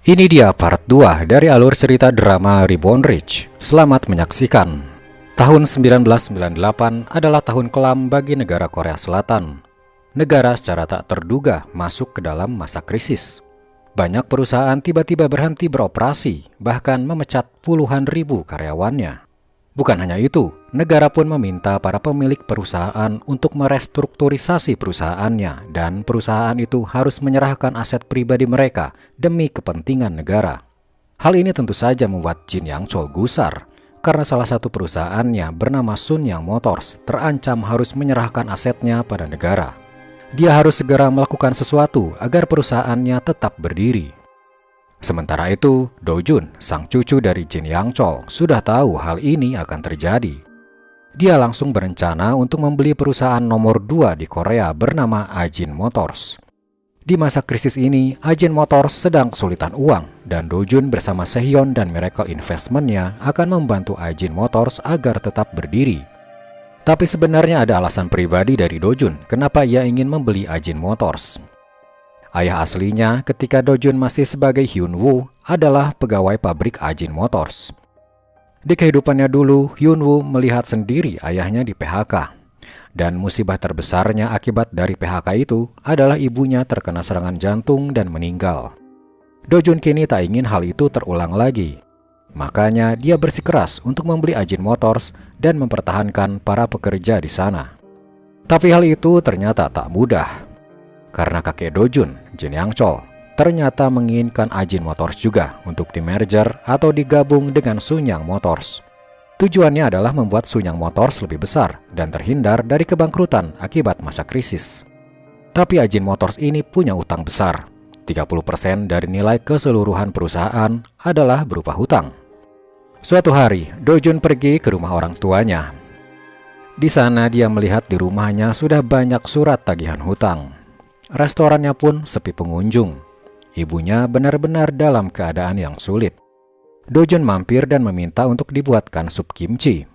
Ini dia part 2 dari alur cerita drama Reborn Rich. Selamat menyaksikan. Tahun 1998 adalah tahun kelam bagi negara Korea Selatan. Negara secara tak terduga masuk ke dalam masa krisis. Banyak perusahaan tiba-tiba berhenti beroperasi, bahkan memecat puluhan ribu karyawannya. Bukan hanya itu, negara pun meminta para pemilik perusahaan untuk merestrukturisasi perusahaannya, dan perusahaan itu harus menyerahkan aset pribadi mereka demi kepentingan negara. Hal ini tentu saja membuat Jin Yang Chol gusar, karena salah satu perusahaannya bernama Sun Yang Motors terancam harus menyerahkan asetnya pada negara. Dia harus segera melakukan sesuatu agar perusahaannya tetap berdiri. Sementara itu, Do Jun, sang cucu dari Jin Yang Chol, sudah tahu hal ini akan terjadi. Dia langsung berencana untuk membeli perusahaan nomor 2 di Korea bernama Ajin Motors. Di masa krisis ini, Ajin Motors sedang kesulitan uang, dan Do Jun bersama Sehyeon dan Miracle Investment-nya akan membantu Ajin Motors agar tetap berdiri. Tapi sebenarnya ada alasan pribadi dari Do Jun kenapa ia ingin membeli Ajin Motors. Ayah aslinya ketika Do Jun masih sebagai Hyun Woo adalah pegawai pabrik Ajin Motors. Di kehidupannya dulu, Hyun Woo melihat sendiri ayahnya di PHK. Dan musibah terbesarnya akibat dari PHK itu adalah ibunya terkena serangan jantung dan meninggal. Do Jun kini tak ingin hal itu terulang lagi. Makanya dia bersikeras untuk membeli Ajin Motors dan mempertahankan para pekerja di sana. Tapi hal itu ternyata tak mudah. Karena kakek Do Jun, Jin Yang Chol, ternyata menginginkan Ajin Motors juga untuk di-merger atau digabung dengan Sun Yang Motors. Tujuannya adalah membuat Sun Yang Motors lebih besar dan terhindar dari kebangkrutan akibat masa krisis. Tapi Ajin Motors ini punya utang besar. 30% dari nilai keseluruhan perusahaan adalah berupa hutang. Suatu hari, Do Jun pergi ke rumah orang tuanya. Di sana dia melihat di rumahnya sudah banyak surat tagihan hutang. Restorannya pun sepi pengunjung. Ibunya benar-benar dalam keadaan yang sulit. Do Jun mampir dan meminta untuk dibuatkan sup kimchi.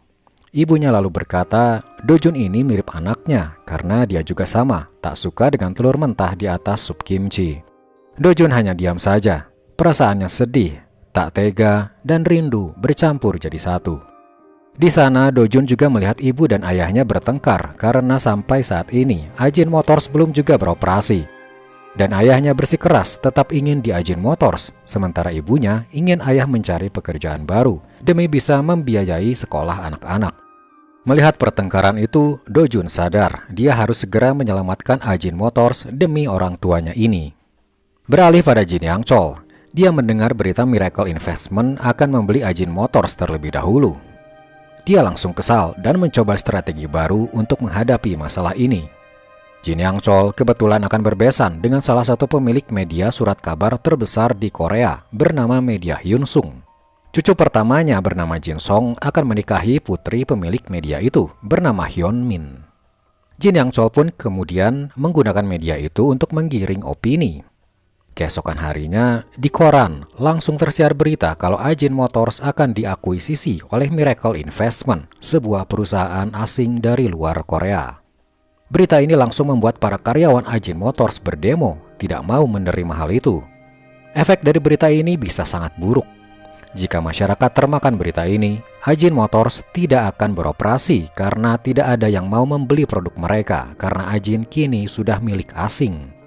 Ibunya lalu berkata, Do Jun ini mirip anaknya karena dia juga sama, tak suka dengan telur mentah di atas sup kimchi. Do Jun hanya diam saja. Perasaannya sedih, tak tega, dan rindu bercampur jadi satu. Di sana, Do Jun juga melihat ibu dan ayahnya bertengkar karena sampai saat ini Ajin Motors belum juga beroperasi. Dan ayahnya bersikeras tetap ingin di Ajin Motors, sementara ibunya ingin ayah mencari pekerjaan baru demi bisa membiayai sekolah anak-anak. Melihat pertengkaran itu, Do Jun sadar dia harus segera menyelamatkan Ajin Motors demi orang tuanya ini. Beralih pada Jin Yang Chol, dia mendengar berita Miracle Investment akan membeli Ajin Motors terlebih dahulu. Dia langsung kesal dan mencoba strategi baru untuk menghadapi masalah ini. Jin Yang Chol kebetulan akan berbesan dengan salah satu pemilik media surat kabar terbesar di Korea bernama Media Hyun Sung. Cucu pertamanya bernama Jin Song akan menikahi putri pemilik media itu bernama Hyun Min. Jin Yang Chol pun kemudian menggunakan media itu untuk menggiring opini. Keesokan harinya, di koran langsung tersiar berita kalau Ajin Motors akan diakuisisi oleh Miracle Investment, sebuah perusahaan asing dari luar Korea. Berita ini langsung membuat para karyawan Ajin Motors berdemo, tidak mau menerima hal itu. Efek dari berita ini bisa sangat buruk. Jika masyarakat termakan berita ini, Ajin Motors tidak akan beroperasi karena tidak ada yang mau membeli produk mereka karena Ajin kini sudah milik asing.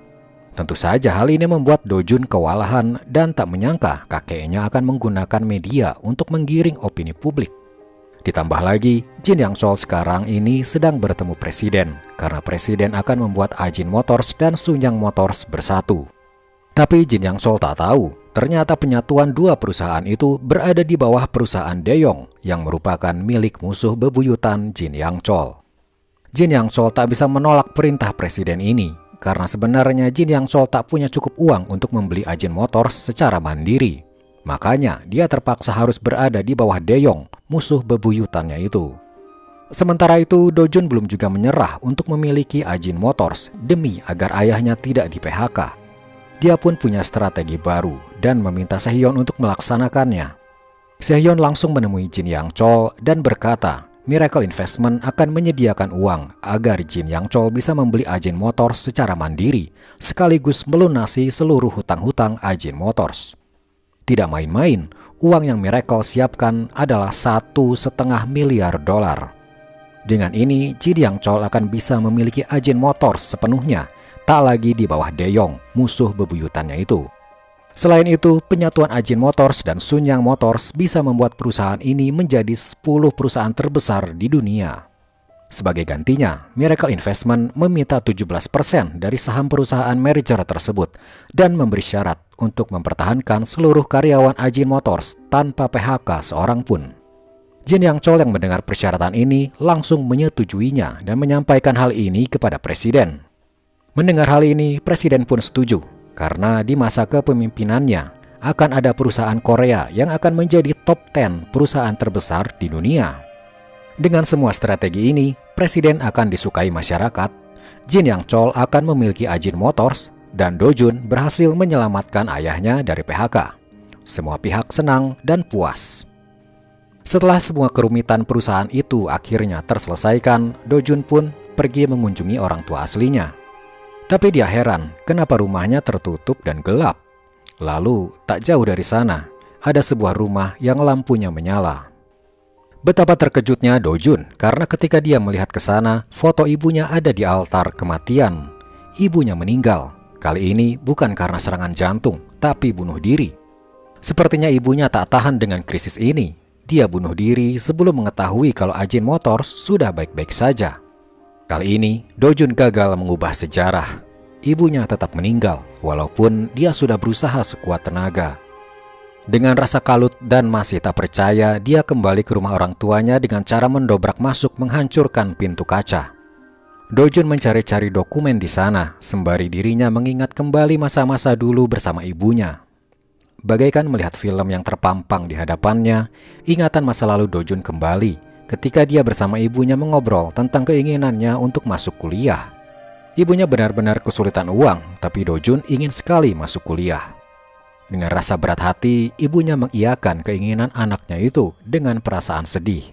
Tentu saja hal ini membuat Do Jun kewalahan dan tak menyangka kakeknya akan menggunakan media untuk menggiring opini publik. Ditambah lagi, Jin Yang Chol sekarang ini sedang bertemu presiden karena presiden akan membuat Ajin Motors dan Sun Yang Motors bersatu. Tapi Jin Yang Chol tak tahu, ternyata penyatuan dua perusahaan itu berada di bawah perusahaan Daeyoung yang merupakan milik musuh bebuyutan Jin Yang Chol. Jin Yang Chol tak bisa menolak perintah presiden ini. Karena sebenarnya Jin Yang Chol tak punya cukup uang untuk membeli Ajin Motors secara mandiri. Makanya dia terpaksa harus berada di bawah Daeyoung, musuh bebuyutannya itu. Sementara itu, Do Jun belum juga menyerah untuk memiliki Ajin Motors demi agar ayahnya tidak di PHK. Dia pun punya strategi baru dan meminta Sehyeon untuk melaksanakannya. Sehyeon langsung menemui Jin Yang Chol dan berkata, Miracle Investment akan menyediakan uang agar Jin Yang Chol bisa membeli Ajin Motors secara mandiri, sekaligus melunasi seluruh hutang-hutang Ajin Motors. Tidak main-main, uang yang Miracle siapkan adalah $1,5 miliar. Dengan ini, Jin Yang Chol akan bisa memiliki Ajin Motors sepenuhnya, tak lagi di bawah De Yong, musuh bebuyutannya itu. Selain itu, penyatuan Ajin Motors dan Sunyang Motors bisa membuat perusahaan ini menjadi 10 perusahaan terbesar di dunia. Sebagai gantinya, Miracle Investment meminta 17% dari saham perusahaan merger tersebut dan memberi syarat untuk mempertahankan seluruh karyawan Ajin Motors tanpa PHK seorang pun. Jin Yang Chol yang mendengar persyaratan ini langsung menyetujuinya dan menyampaikan hal ini kepada Presiden. Mendengar hal ini, Presiden pun setuju, karena di masa kepemimpinannya akan ada perusahaan Korea yang akan menjadi top 10 perusahaan terbesar di dunia. Dengan semua strategi ini, Presiden akan disukai masyarakat, Jin Yang Chol akan memiliki Ajin Motors, dan Do Jun berhasil menyelamatkan ayahnya dari PHK. Semua pihak senang dan puas. Setelah semua kerumitan perusahaan itu akhirnya terselesaikan, Do Jun pun pergi mengunjungi orang tua aslinya. Tapi dia heran kenapa rumahnya tertutup dan gelap. Lalu tak jauh dari sana ada sebuah rumah yang lampunya menyala. Betapa terkejutnya Do Jun karena ketika dia melihat ke sana, foto ibunya ada di altar kematian. Ibunya meninggal. Kali ini bukan karena serangan jantung, tapi bunuh diri. Sepertinya ibunya tak tahan dengan krisis ini. Dia bunuh diri sebelum mengetahui kalau Ajin Motors sudah baik-baik saja. Kali ini, Do Jun gagal mengubah sejarah. Ibunya tetap meninggal, walaupun dia sudah berusaha sekuat tenaga. Dengan rasa kalut dan masih tak percaya, dia kembali ke rumah orang tuanya dengan cara mendobrak masuk menghancurkan pintu kaca. Do Jun mencari-cari dokumen di sana, sembari dirinya mengingat kembali masa-masa dulu bersama ibunya. Bagaikan melihat film yang terpampang di hadapannya, ingatan masa lalu Do Jun kembali ketika dia bersama ibunya mengobrol tentang keinginannya untuk masuk kuliah. Ibunya benar-benar kesulitan uang, tapi Do Jun ingin sekali masuk kuliah. Dengan rasa berat hati, ibunya mengiyakan keinginan anaknya itu dengan perasaan sedih.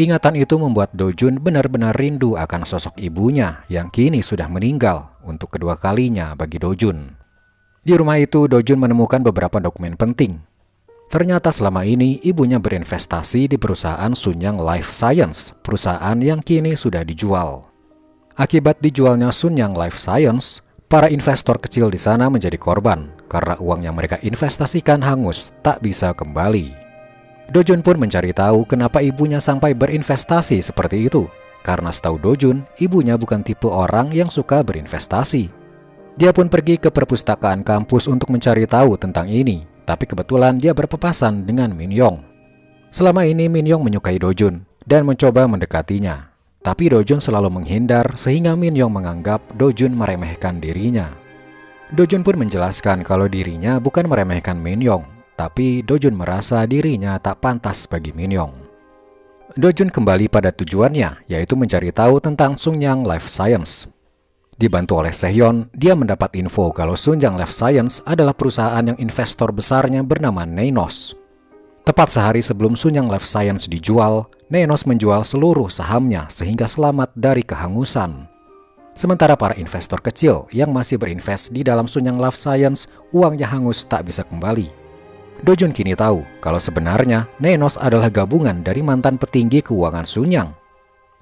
Ingatan itu membuat Do Jun benar-benar rindu akan sosok ibunya yang kini sudah meninggal untuk kedua kalinya bagi Do Jun. Di rumah itu, Do Jun menemukan beberapa dokumen penting. Ternyata selama ini ibunya berinvestasi di perusahaan Sunyang Life Science, perusahaan yang kini sudah dijual. Akibat dijualnya Sunyang Life Science, para investor kecil di sana menjadi korban karena uang yang mereka investasikan hangus tak bisa kembali. Do Jun pun mencari tahu kenapa ibunya sampai berinvestasi seperti itu. Karena setahu Do Jun, ibunya bukan tipe orang yang suka berinvestasi. Dia pun pergi ke perpustakaan kampus untuk mencari tahu tentang ini, tapi kebetulan dia berpapasan dengan Min Yong. Selama ini Min Yong menyukai Do Jun dan mencoba mendekatinya. Tapi Do Jun selalu menghindar sehingga Min Yong menganggap Do Jun meremehkan dirinya. Do Jun pun menjelaskan kalau dirinya bukan meremehkan Min Yong, tapi Do Jun merasa dirinya tak pantas bagi Min Yong. Do Jun kembali pada tujuannya, yaitu mencari tahu tentang Sunyang Life Science. Dibantu oleh Sehyeon, dia mendapat info kalau Sunyang Life Science adalah perusahaan yang investor besarnya bernama Neinos. Tepat sehari sebelum Sunyang Life Science dijual, Neinos menjual seluruh sahamnya sehingga selamat dari kehangusan. Sementara para investor kecil yang masih berinvest di dalam Sunyang Life Science, uangnya hangus tak bisa kembali. Do Jun kini tahu kalau sebenarnya Neinos adalah gabungan dari mantan petinggi keuangan Sunyang.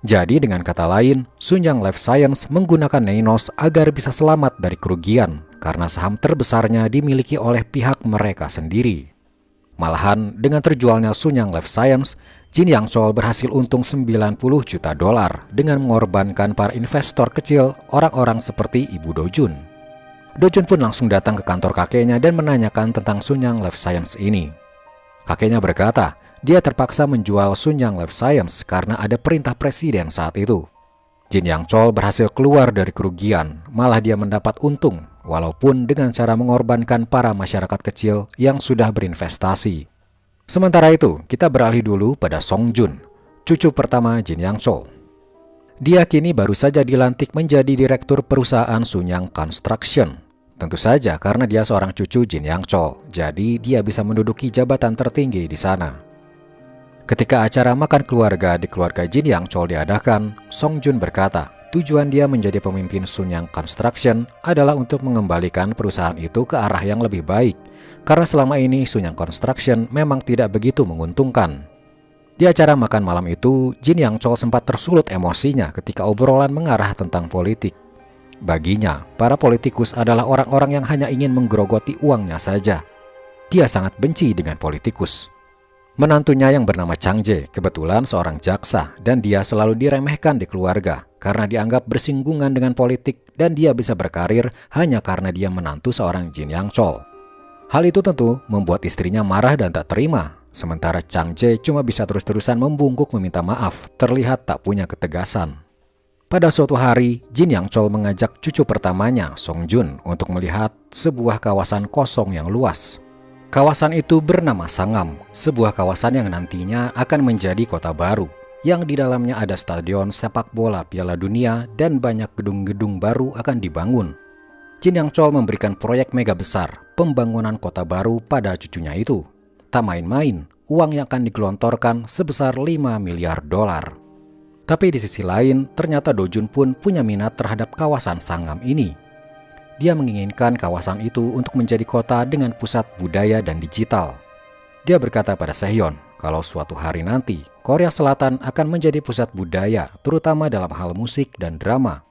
Jadi dengan kata lain, Sunyang Life Science menggunakan Neinos agar bisa selamat dari kerugian karena saham terbesarnya dimiliki oleh pihak mereka sendiri. Malahan dengan terjualnya Sunyang Life Science, Jin Yang Chol berhasil untung $90 juta dengan mengorbankan para investor kecil, orang-orang seperti Ibu Do Jun. Do Jun pun langsung datang ke kantor kakeknya dan menanyakan tentang Sunyang Life Science ini. Kakeknya berkata, dia terpaksa menjual Sunyang Life Science karena ada perintah presiden saat itu. Jin Yang Chol berhasil keluar dari kerugian, malah dia mendapat untung, walaupun dengan cara mengorbankan para masyarakat kecil yang sudah berinvestasi. Sementara itu, kita beralih dulu pada Song Jun, cucu pertama Jin Yang Chol. Dia kini baru saja dilantik menjadi direktur perusahaan Sunyang Construction. Tentu saja karena dia seorang cucu Jin Yang Chol, jadi dia bisa menduduki jabatan tertinggi di sana. Ketika acara makan keluarga di keluarga Jin Yang Chol diadakan, Song Jun berkata tujuan dia menjadi pemimpin Sunyang Construction adalah untuk mengembalikan perusahaan itu ke arah yang lebih baik, karena selama ini Sunyang Construction memang tidak begitu menguntungkan. Di acara makan malam itu, Jin Yang Chol sempat tersulut emosinya ketika obrolan mengarah tentang politik. Baginya, para politikus adalah orang-orang yang hanya ingin menggerogoti uangnya saja. Dia sangat benci dengan politikus. Menantunya yang bernama Chang Jae kebetulan seorang jaksa dan dia selalu diremehkan di keluarga karena dianggap bersinggungan dengan politik dan dia bisa berkarir hanya karena dia menantu seorang Jin Yang Chol. Hal itu tentu membuat istrinya marah dan tak terima, sementara Chang Jae cuma bisa terus-terusan membungkuk meminta maaf, terlihat tak punya ketegasan. Pada suatu hari, Jin Yang Chol mengajak cucu pertamanya, Song Jun, untuk melihat sebuah kawasan kosong yang luas. Kawasan itu bernama Sangam, sebuah kawasan yang nantinya akan menjadi kota baru, yang di dalamnya ada stadion sepak bola Piala Dunia dan banyak gedung-gedung baru akan dibangun. Jin Yang Chol memberikan proyek mega besar, pembangunan kota baru pada cucunya itu. Tak main-main, uang yang akan digelontorkan sebesar 5 miliar dolar. Tapi di sisi lain, ternyata Do Jun pun punya minat terhadap kawasan Sangam ini. Dia menginginkan kawasan itu untuk menjadi kota dengan pusat budaya dan digital. Dia berkata pada Sehyeon kalau suatu hari nanti Korea Selatan akan menjadi pusat budaya, terutama dalam hal musik dan drama.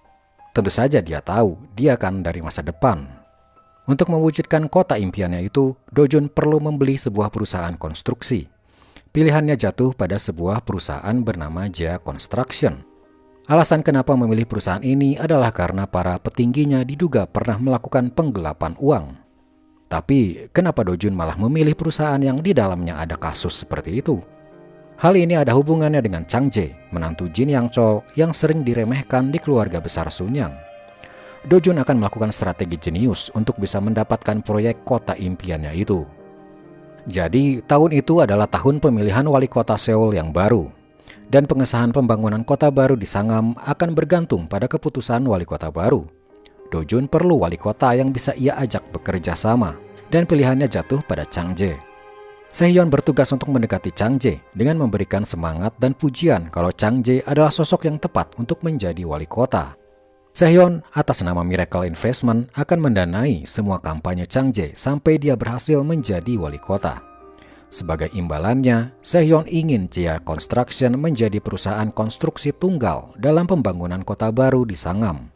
Tentu saja dia tahu dia akan dari masa depan. Untuk mewujudkan kota impiannya itu, Do Jun perlu membeli sebuah perusahaan konstruksi. Pilihannya jatuh pada sebuah perusahaan bernama Jia Construction. Alasan kenapa memilih perusahaan ini adalah karena para petingginya diduga pernah melakukan penggelapan uang. Tapi kenapa Do Jun malah memilih perusahaan yang di dalamnya ada kasus seperti itu? Hal ini ada hubungannya dengan Chang Jae, menantu Jin Yang Chol yang sering diremehkan di keluarga besar Sunyang. Do Jun akan melakukan strategi jenius untuk bisa mendapatkan proyek kota impiannya itu. Jadi tahun itu adalah tahun pemilihan wali kota Seoul yang baru. Dan pengesahan pembangunan kota baru di Sangam akan bergantung pada keputusan wali kota baru. Do Jun perlu wali kota yang bisa ia ajak bekerja sama, dan pilihannya jatuh pada Chang Jae. Sehyeon bertugas untuk mendekati Chang Jae dengan memberikan semangat dan pujian kalau Chang Jae adalah sosok yang tepat untuk menjadi wali kota. Sehyeon atas nama Miracle Investment akan mendanai semua kampanye Chang Jae sampai dia berhasil menjadi wali kota. Sebagai imbalannya, Sehyeon ingin Jia Construction menjadi perusahaan konstruksi tunggal dalam pembangunan kota baru di Sangam.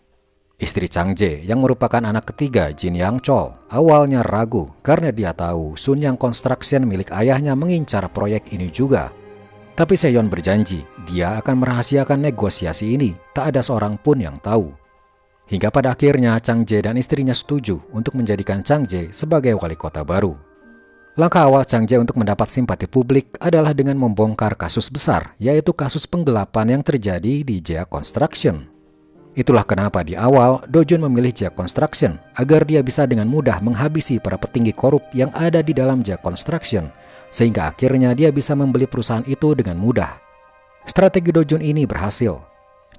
Istri Chang Jae yang merupakan anak ketiga Jin Yang Chol awalnya ragu karena dia tahu Sunyang Construction milik ayahnya mengincar proyek ini juga. Tapi Sehyeon berjanji dia akan merahasiakan negosiasi ini, tak ada seorang pun yang tahu. Hingga pada akhirnya Chang Jae dan istrinya setuju untuk menjadikan Chang Jae sebagai wali kota baru. Langkah awal Chang Jae untuk mendapat simpati publik adalah dengan membongkar kasus besar, yaitu kasus penggelapan yang terjadi di Jia Construction. Itulah kenapa di awal Do Jun memilih Jia Construction, agar dia bisa dengan mudah menghabisi para petinggi korup yang ada di dalam Jia Construction, sehingga akhirnya dia bisa membeli perusahaan itu dengan mudah. Strategi Do Jun ini berhasil.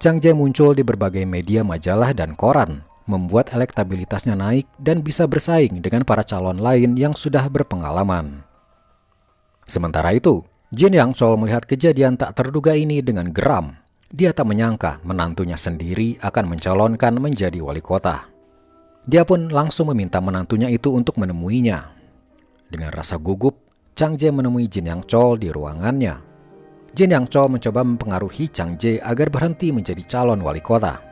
Chang Jae muncul di berbagai media majalah dan koran, membuat elektabilitasnya naik dan bisa bersaing dengan para calon lain yang sudah berpengalaman. Sementara itu, Jin Yang Chol melihat kejadian tak terduga ini dengan geram. Dia tak menyangka menantunya sendiri akan mencalonkan menjadi wali kota. Dia pun langsung meminta menantunya itu untuk menemuinya. Dengan rasa gugup, Chang Jae menemui Jin Yang Chol di ruangannya. Jin Yang Chol mencoba mempengaruhi Chang Jae agar berhenti menjadi calon wali kota.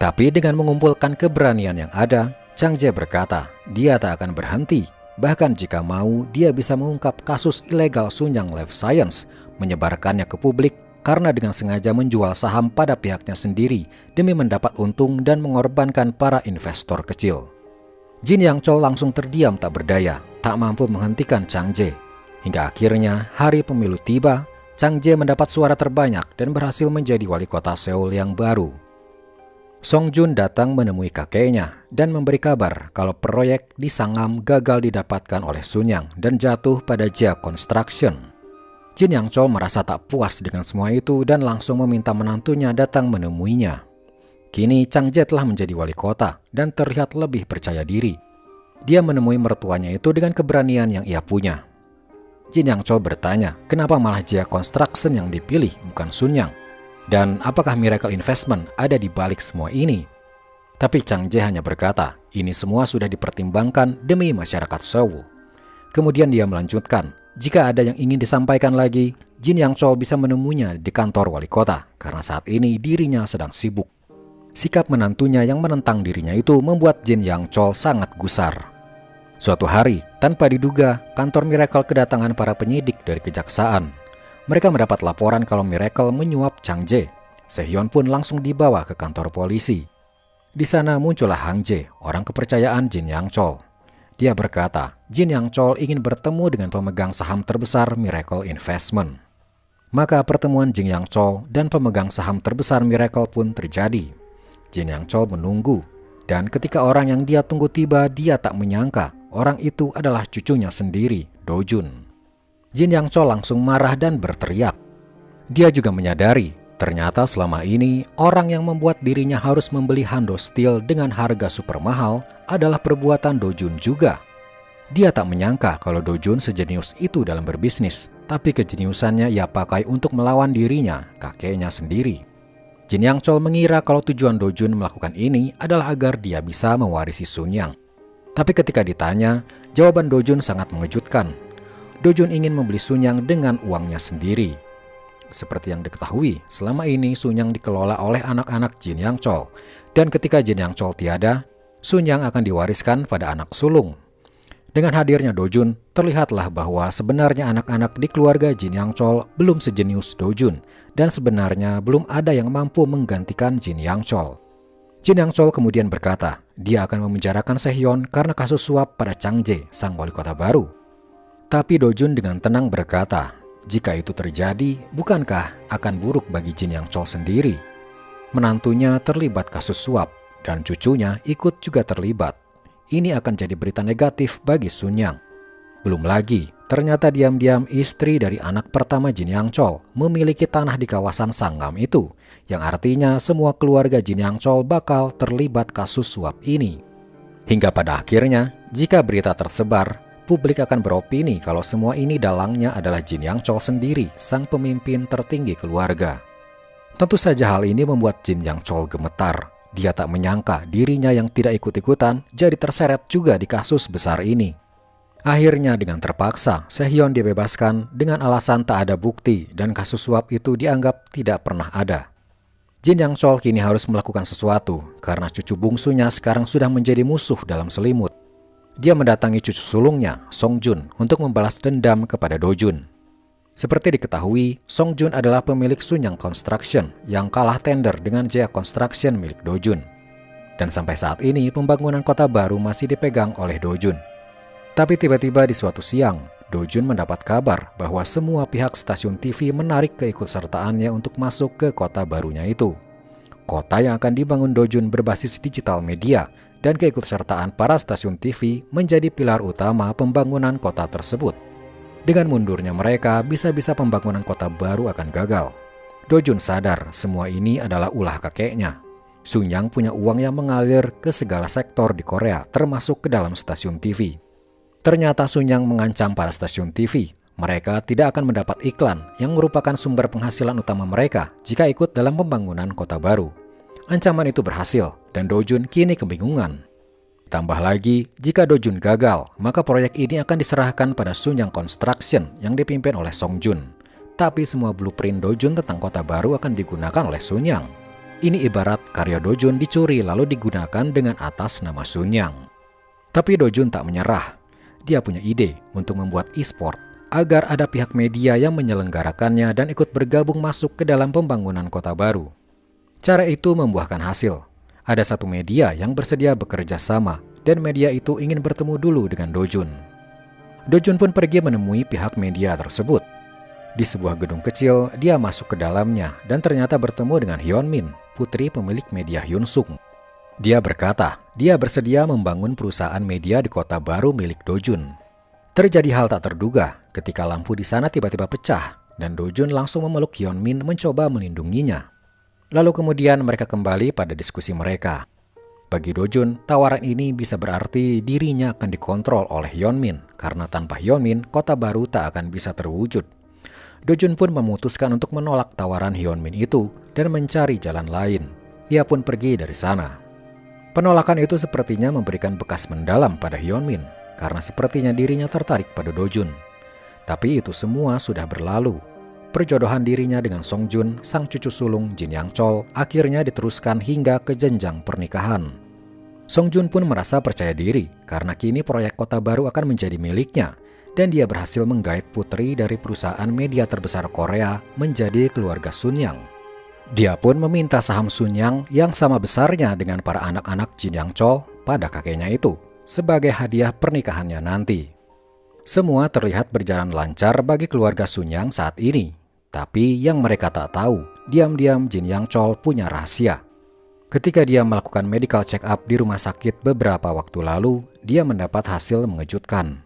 Tapi dengan mengumpulkan keberanian yang ada, Chang Jae berkata dia tak akan berhenti. Bahkan jika mau, dia bisa mengungkap kasus ilegal Sunyang Life Science, menyebarkannya ke publik karena dengan sengaja menjual saham pada pihaknya sendiri demi mendapat untung dan mengorbankan para investor kecil. Jin Yang Chol langsung terdiam tak berdaya, tak mampu menghentikan Chang Jae. Hingga akhirnya hari pemilu tiba, Chang Jae mendapat suara terbanyak dan berhasil menjadi wali kota Seoul yang baru. Song Jun datang menemui kakeknya dan memberi kabar kalau proyek di Sangam gagal didapatkan oleh Sunyang dan jatuh pada Jia Construction. Jin Yang Chol merasa tak puas dengan semua itu dan langsung meminta menantunya datang menemuinya. Kini Chang Jae telah menjadi wali kota dan terlihat lebih percaya diri. Dia menemui mertuanya itu dengan keberanian yang ia punya. Jin Yang Chol bertanya kenapa malah Jia Construction yang dipilih bukan Sunyang. Dan apakah Miracle Investment ada di balik semua ini? Tapi Chang Jae hanya berkata, ini semua sudah dipertimbangkan demi masyarakat Seoul. Kemudian dia melanjutkan, jika ada yang ingin disampaikan lagi, Jin Yang Chol bisa menemuinya di kantor wali kota karena saat ini dirinya sedang sibuk. Sikap menantunya yang menentang dirinya itu membuat Jin Yang Chol sangat gusar. Suatu hari, tanpa diduga, kantor Miracle kedatangan para penyidik dari kejaksaan. Mereka mendapat laporan kalau Miracle menyuap Chang Jae. Sehyeon pun langsung dibawa ke kantor polisi. Di sana muncullah Hang Jae, orang kepercayaan Jin Yang Chol. Dia berkata, Jin Yang Chol ingin bertemu dengan pemegang saham terbesar Miracle Investment. Maka pertemuan Jin Yang Chol dan pemegang saham terbesar Miracle pun terjadi. Jin Yang Chol menunggu, dan ketika orang yang dia tunggu tiba, dia tak menyangka orang itu adalah cucunya sendiri, Do Jun. Jin Yang Chol langsung marah dan berteriak. Dia juga menyadari, ternyata selama ini orang yang membuat dirinya harus membeli Hando Steel dengan harga super mahal adalah perbuatan Do Jun juga. Dia tak menyangka kalau Do Jun sejenius itu dalam berbisnis, tapi kejeniusannya ia pakai untuk melawan dirinya, kakeknya sendiri. Jin Yang Chol mengira kalau tujuan Do Jun melakukan ini adalah agar dia bisa mewarisi Sun Yang. Tapi ketika ditanya, jawaban Do Jun sangat mengejutkan. Do Jun ingin membeli Sun Yang dengan uangnya sendiri. Seperti yang diketahui, selama ini Sun Yang dikelola oleh anak-anak Jin Yang Chol. Dan ketika Jin Yang Chol tiada, Sun Yang akan diwariskan pada anak sulung. Dengan hadirnya Do Jun, terlihatlah bahwa sebenarnya anak-anak di keluarga Jin Yang Chol belum sejenius Do Jun. Dan sebenarnya belum ada yang mampu menggantikan Jin Yang Chol. Jin Yang Chol kemudian berkata, dia akan memenjarakan Sehyeon karena kasus suap pada Chang Jae, sang wali kota baru. Tapi Do Jun dengan tenang berkata, jika itu terjadi, bukankah akan buruk bagi Jin Yang Chol sendiri? Menantunya terlibat kasus suap, dan cucunya ikut juga terlibat. Ini akan jadi berita negatif bagi Sun Yang. Belum lagi, ternyata diam-diam istri dari anak pertama Jin Yang Chol memiliki tanah di kawasan Sangam itu, yang artinya semua keluarga Jin Yang Chol bakal terlibat kasus suap ini. Hingga pada akhirnya, jika berita tersebar, publik akan beropini kalau semua ini dalangnya adalah Jin Yang Chol sendiri, sang pemimpin tertinggi keluarga. Tentu saja hal ini membuat Jin Yang Chol gemetar. Dia tak menyangka dirinya yang tidak ikut-ikutan jadi terseret juga di kasus besar ini. Akhirnya dengan terpaksa, Sehyeon dibebaskan dengan alasan tak ada bukti dan kasus suap itu dianggap tidak pernah ada. Jin Yang Chol kini harus melakukan sesuatu karena cucu bungsunya sekarang sudah menjadi musuh dalam selimut. Dia mendatangi cucu sulungnya, Song Jun, untuk membalas dendam kepada Do Jun. Seperti diketahui, Song Jun adalah pemilik Sun Yang Construction yang kalah tender dengan Jaya Construction milik Do Jun. Dan sampai saat ini pembangunan kota baru masih dipegang oleh Do Jun. Tapi tiba-tiba di suatu siang, Do Jun mendapat kabar bahwa semua pihak stasiun TV menarik keikutsertaannya untuk masuk ke kota barunya itu. Kota yang akan dibangun Do Jun berbasis digital media, dan keikutsertaan para stasiun TV menjadi pilar utama pembangunan kota tersebut. Dengan mundurnya mereka, bisa-bisa pembangunan kota baru akan gagal. Do Jun sadar semua ini adalah ulah kakeknya. Sun Yang punya uang yang mengalir ke segala sektor di Korea, termasuk ke dalam stasiun TV. Ternyata Sun Yang mengancam para stasiun TV. Mereka tidak akan mendapat iklan yang merupakan sumber penghasilan utama mereka jika ikut dalam pembangunan kota baru. Ancaman itu berhasil, dan Do Jun kini kebingungan. Tambah lagi, jika Do Jun gagal, maka proyek ini akan diserahkan pada Sun Yang Construction yang dipimpin oleh Song Jun. Tapi semua blueprint Do Jun tentang kota baru akan digunakan oleh Sun Yang. Ini ibarat karya Do Jun dicuri lalu digunakan dengan atas nama Sun Yang. Tapi Do Jun tak menyerah. Dia punya ide untuk membuat e-sport agar ada pihak media yang menyelenggarakannya dan ikut bergabung masuk ke dalam pembangunan kota baru. Cara itu membuahkan hasil. Ada satu media yang bersedia bekerja sama, dan media itu ingin bertemu dulu dengan Do Jun. Do Jun pun pergi menemui pihak media tersebut. Di sebuah gedung kecil, dia masuk ke dalamnya dan ternyata bertemu dengan Hyun Min, putri pemilik media Hyun Sung. Dia berkata, dia bersedia membangun perusahaan media di kota baru milik Do Jun. Terjadi hal tak terduga ketika lampu di sana tiba-tiba pecah, dan Do Jun langsung memeluk Hyun Min mencoba melindunginya. Lalu kemudian mereka kembali pada diskusi mereka. Bagi Do Jun, tawaran ini bisa berarti dirinya akan dikontrol oleh Hyun Min, karena tanpa Hyun Min, kota baru tak akan bisa terwujud. Do-jun pun memutuskan untuk menolak tawaran Hyun-min itu dan mencari jalan lain. Ia pun pergi dari sana. Penolakan itu sepertinya memberikan bekas mendalam pada Hyun-min karena sepertinya dirinya tertarik pada Do-jun. Tapi itu semua sudah berlalu. Perjodohan dirinya dengan Song-jun, sang cucu sulung Jin Yang-chol, akhirnya diteruskan hingga ke jenjang pernikahan. Song-jun pun merasa percaya diri karena kini proyek kota baru akan menjadi miliknya dan dia berhasil menggait putri dari perusahaan media terbesar Korea menjadi keluarga Sunyang. Dia pun meminta saham Sunyang yang sama besarnya dengan para anak-anak Jin Yang-chol pada kakeknya itu sebagai hadiah pernikahannya nanti. Semua terlihat berjalan lancar bagi keluarga Sunyang saat ini. Tapi yang mereka tak tahu, diam-diam Jin Yang-chol punya rahasia. Ketika dia melakukan medical check-up di rumah sakit beberapa waktu lalu, dia mendapat hasil mengejutkan.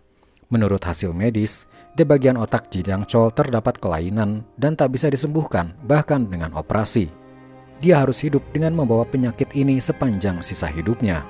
Menurut hasil medis, di bagian otak Jin Yang-chol terdapat kelainan dan tak bisa disembuhkan bahkan dengan operasi. Dia harus hidup dengan membawa penyakit ini sepanjang sisa hidupnya.